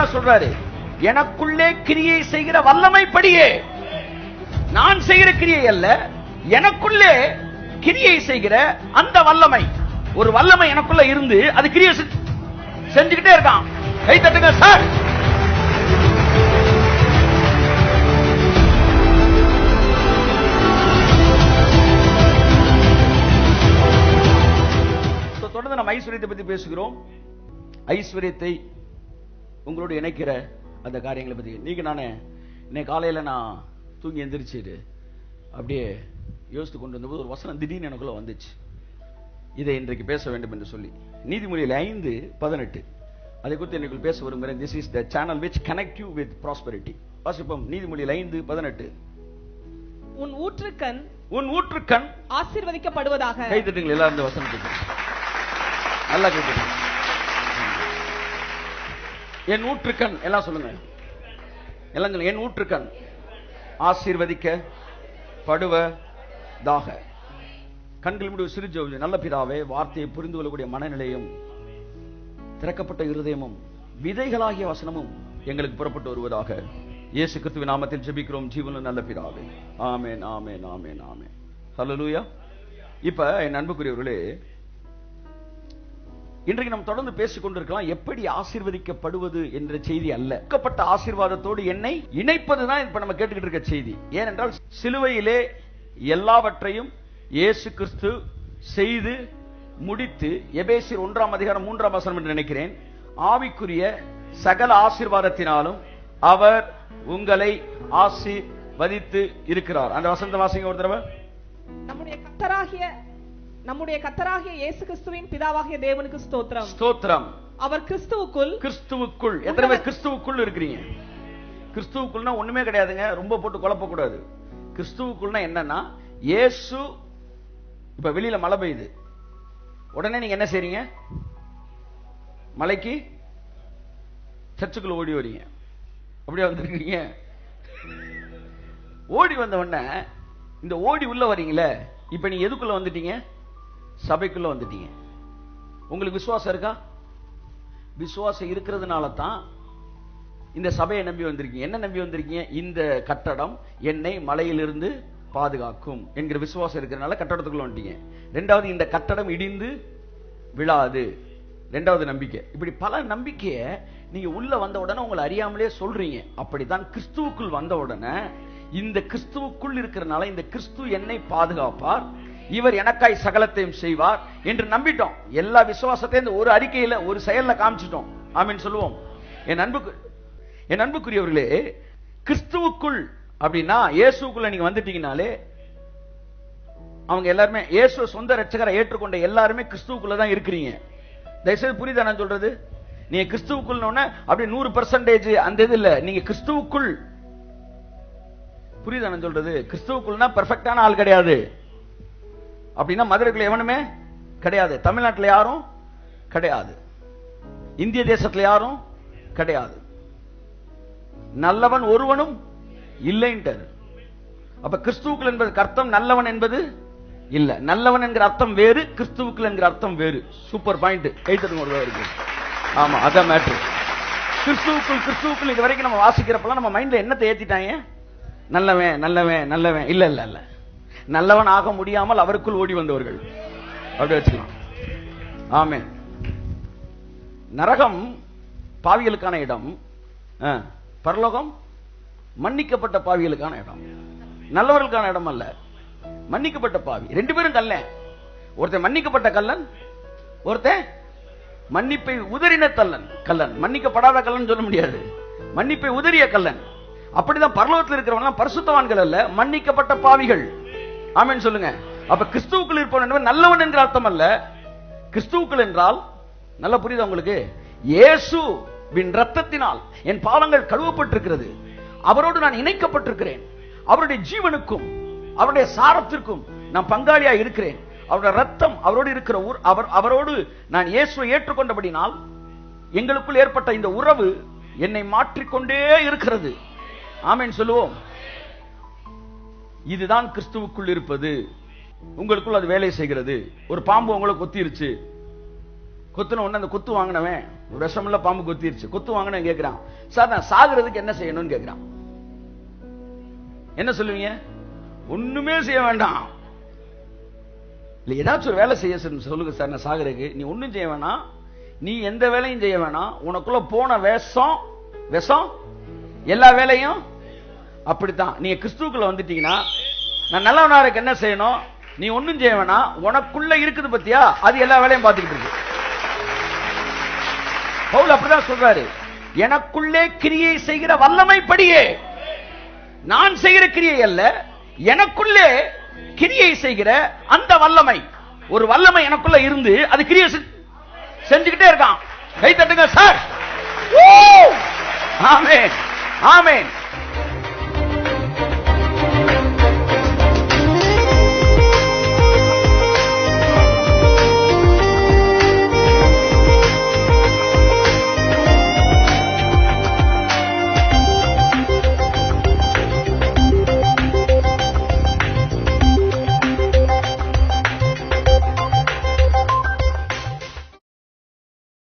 அதைத்தான் சொல்றாரு, எனக்குள்ளே கிரியை செய்கிற வல்லமைப்படியே. நான் செய்கிற கிரியை அல்ல, எனக்குள்ளே கிரியை செய்கிற அந்த வல்லமை. ஒரு வல்லமை எனக்குள்ள இருந்து அது கிரியை செஞ்சுக்கிட்டே இருக்கான். கை தட்டுங்க சார். தொடர்ந்து நம்ம ஐஸ்வர்யத்தை பத்தி பேசுகிறோம். ஐஸ்வர்யத்தை உங்களோடு இணைக்கிற அந்த காரியங்களை பத்தி. நீங்க நானே இன்னைக்கு காலையில நான் தூங்கி எந்திரிச்சு அப்படியே யோசித்து கொண்டு வந்தபோது ஒரு வசனம் திடீர்னு எனக்குள்ள வந்துச்சு, இதை இன்றைக்கு பேச வேண்டும் என்று சொல்லி. நீதிமொழியில் 5:18 அதை குறித்து எனக்கு பேச விரும்புகிறேன். This is the channel which connect you with prosperity. வாசிப்போம். நீதிமொழியில் 5:18. உன் ஊற்றுக்கண் ஆசீர்வதிக்கப்படுவதாக. கை தட்டுங்கள் எல்லாரும் இந்த வசனத்துக்கு. நல்லா கேட்குது. என் ஊற்றுக்கண் எல்லாம் சொல்லுங்க, எல்லாம் சொல்லுங்க. என் ஊற்றுக்கண் ஆசீர்வதிக்கப்படுவதாக. கண்கள் முடிவு சிறு ஜெபம். நல்ல பிதாவே, வார்த்தையை புரிந்து கொள்ளக்கூடிய மனநிலையும் திறக்கப்பட்ட இருதயமும் விதைகளாகிய வசனமும் எங்களுக்கு புறப்பட்டு வருவதாக. இயேசு கிறிஸ்துவின் நாமத்தில் ஜெபிக்கிறோம் ஜீவனுள்ள நல்ல பிதாவே. ஆமென், ஆமென், ஆமென், ஆமென். ஹல்லேலூயா. இப்ப என் அன்புக்குரியவர்களே, இன்றைக்கு நாம் தொடர்ந்து பேசிக் கொண்டிருக்கலாம் எப்படி ஆசீர்வதிக்கப்படுவது என்ற செய்தி அல்ல, கொடுக்கப்பட்ட ஆசீர்வாதத்தோடு என்னை இணைப்பதுதான் இப்ப நம்ம கேட்டுக்கிட்டு இருக்க செய்தி. ஏனென்றால் சிலுவையிலே எல்லாவற்றையும் இயேசு கிறிஸ்து செய்து முடித்து, எபேசியர் 1:3 என்று நினைக்கிறேன், ஆவிக்குரிய சகல ஆசீர்வாதத்தினாலும் அவர் உங்களை ஆசீர்வதித்து இருக்கிறார். அந்த வசந்த வாசிங்க ஒரு தடவை. நம்முடைய கர்த்தராகிய இயேசு கிறிஸ்துவின் பிதாவாகிய தேவனுக்கு ஸ்தோத்திரம். ஸ்தோத்திரம். அவர் கிறிஸ்துவுக்குள். எத்தனை பேர் கிறிஸ்துவுக்குள் இருக்கிறீங்க? கிறிஸ்துவுக்குள்னா ஒண்ணுமே கிடையாதுங்க, ரொம்ப போட்டு குழப்ப கூடாது. கிறிஸ்துவுக்குள்னா என்னன்னா, இயேசு இப்ப வெளியில மழை பெய்யுது, உடனே நீங்க என்ன செய்றீங்க? மலைக்கு சர்ச்சுக்குள்ள ஓடி வரீங்க. அப்படியே வந்துருக்கீங்க. ஓடி வந்த உடனே இந்த ஓடி உள்ள வரீங்களே, இப்ப நீங்க எதுக்குள்ள வந்துட்டீங்க? சபைக்குள்ள வந்துட்டீங்க. உங்களுக்கு விசுவாசம் இருக்கா? விசுவாசம் இருக்கிறதுனால தான் இந்த சபையை நம்பி வந்திருக்கீங்க. என்ன நம்பி வந்திருக்கீங்க? இந்த கட்டடம் என்னை மலையிலிருந்து பாதுகாக்கும் என்கிற விசுவாசம் இருக்கிறதுனால கட்டடத்துக்குள்ள வந்துட்டீங்க. ரெண்டாவது, இந்த கட்டடம் இடிந்து விழாது, ரெண்டாவது நம்பிக்கை. இப்படி பல நம்பிக்கையை நீங்க உள்ள வந்த உடனே உங்களை அறியாமலே சொல்றீங்க. அப்படித்தான் கிறிஸ்துவுக்குள் வந்த உடனே, இந்த கிறிஸ்துவுக்குள் இருக்கிறனால இந்த கிறிஸ்து என்னை பாதுகாப்பார், இவர் எனக்காய் சகலத்தையும் செய்வார் என்று நம்பிட்டோம். எல்லா விசுவாசத்தையும் இந்த ஒரு அறிக்கையில ஒரு செயல்ல காமிச்சிட்டோம். ஆமென் சொல்லுவோம். என் அன்புக்குரியவர்களே, கிறிஸ்துவுக்குள் அப்படின்னா இயேசுக்குள்ள நீங்க வந்துட்டீங்கனாலே, அவங்க எல்லாருமே இயேசு சொந்த இரட்சகரை ஏற்றுக்கொண்ட எல்லாருமே கிறிஸ்துவுக்குள்ள தான் இருக்கிறீங்க. தயவுசெய்து புரியுதா நான் சொல்றது? நீங்க கிறிஸ்துவுக்குள் அப்படி 100% அந்த இது இல்ல, நீங்க கிறிஸ்துவுக்குள். புரியுதா நான் சொல்றது? கிறிஸ்துவுக்குள்னா பெர்ஃபெக்டான ஆள் கிடையாது. அப்படின்னா மதுரைக்குள்ள எவனுமே கிடையாது, தமிழ்நாட்டில் யாரும் கிடையாது, இந்திய தேசத்துல யாரும் கிடையாது, நல்லவன் ஒருவனும் இல்லைன்றார். அப்ப கிறிஸ்துவுக்குள் என்பது அர்த்தம் நல்லவன் என்பது இல்ல. நல்லவன் என்கிற அர்த்தம் வேறு, கிறிஸ்துவுக்குள் என்கிற அர்த்தம் வேறு. Super point. கைத்தட்டு. ஆமா, அதான் மேட்ரு. கிறிஸ்துவுக்குள் இது வரைக்கும் நம்ம வாசிக்கிறப்பெல்லாம் நம்ம மைண்ட்ல என்னத்தை ஏத்திட்டாங்க? நல்லவன் நல்லவன் நல்லவன். இல்ல இல்ல இல்ல, நல்லவன் ஆக முடியாமல் அவருக்குள் ஓடி வந்தவர்கள். அப்படி வச்சுக்கலாம். ஆமென். நரகம் பாவிகளுக்கான இடம், பரலோகம் மன்னிக்கப்பட்ட பாவிகளுக்கான இடம், நல்லவர்களுக்கான இடம் அல்ல. மன்னிக்கப்பட்ட பாவி ரெண்டு பேரும் கல்லன். ஒருத்தன் மன்னிக்கப்பட்ட கல்லன், ஒருத்தன் மன்னிப்பை உதறின கல்லன். மன்னிக்கப்படாத கல்லன் சொல்ல முடியாது, மன்னிப்பை உதறிய கல்லன். அப்படிதான் பரலோகத்தில் இருக்கிறவங்க பரிசுத்தவான்கள் அல்ல, மன்னிக்கப்பட்ட பாவிகள். ஆமென் சொல்லுங்க. அப்ப கிறிஸ்துவுக்குள் இருப்பவன் நல்லவன் என்கிற அர்த்தம் அல்ல. கிறிஸ்துவுக்குள் என்றால் நல்ல புரியுதா உங்களுக்கு? இயேசுவின் ரத்தத்தினால் என் பாவங்கள் கழுவப்பட்டிருக்கிறது, அவரோடு நான் இணைக்கப்பட்டிருக்கிறேன், அவருடைய ஜீவனுக்கும் அவருடைய சாரத்திற்கும் நான் பங்காளியா இருக்கிறேன். அவருடைய ரத்தம் அவரோடு இருக்கிற அவரோடு நான் இயேசுவை ஏற்றுக்கொண்டபடினால் எங்களுக்குள் ஏற்பட்ட இந்த உறவு என்னை மாற்றிக்கொண்டே இருக்கிறது. ஆமென் சொல்லுவோம். இதுதான் கிறிஸ்துவுக்குள் இருப்பது. உங்களுக்குள் அது வேலை செய்கிறது. ஒரு பாம்பு உங்களை கொத்திருச்சு, கொத்துன உடனே அந்த கொத்து வாங்கினவன் விஷமுள்ள பாம்பு கொத்திருச்சு. கொத்து வாங்கினவன் கேட்கிறான், சார் நான் சாகுறதுக்கு என்ன செய்யணும்னு கேட்கிறான். என்ன சொல்லுவீங்க? ஒண்ணுமே செய்ய வேண்டாம், இல்ல ஏதாச்சும் ஒரு வேலை செய்ய சொல்லுங்க சார் நான் சாகுறதுக்கு. நீ ஒண்ணும் செய்ய வேணாம், நீ எந்த வேலையும் செய்ய வேணாம், உனக்குள்ள போன விஷம் எல்லா வேலையும். அப்படித்தான் நீங்க கிறிஸ்துவுக்குள்ள வந்துட்டீங்கன்னா, நான் நல்லவனா இருக்க என்ன செய்யணும்? நீ ஒண்ணும் செய்ய வேணாம், உனக்குள்ள இருக்குது பத்தியா, அது எல்லா வேலையும் பார்த்துக்கிட்டு இருக்கு. பவுல் அப்படிதான் சொல்றாரு, எனக்குள்ளே கிரியை செய்கிற வல்லமைப்படியே, நான் செய்கிற கிரியை அல்ல, எனக்குள்ளே கிரியை செய்கிற அந்த வல்லமை. ஒரு வல்லமை எனக்குள்ள இருந்து அது கிரியை செஞ்சுக்கிட்டே இருக்கான். கை தட்டுங்க சார். ஆமென், ஆமென்.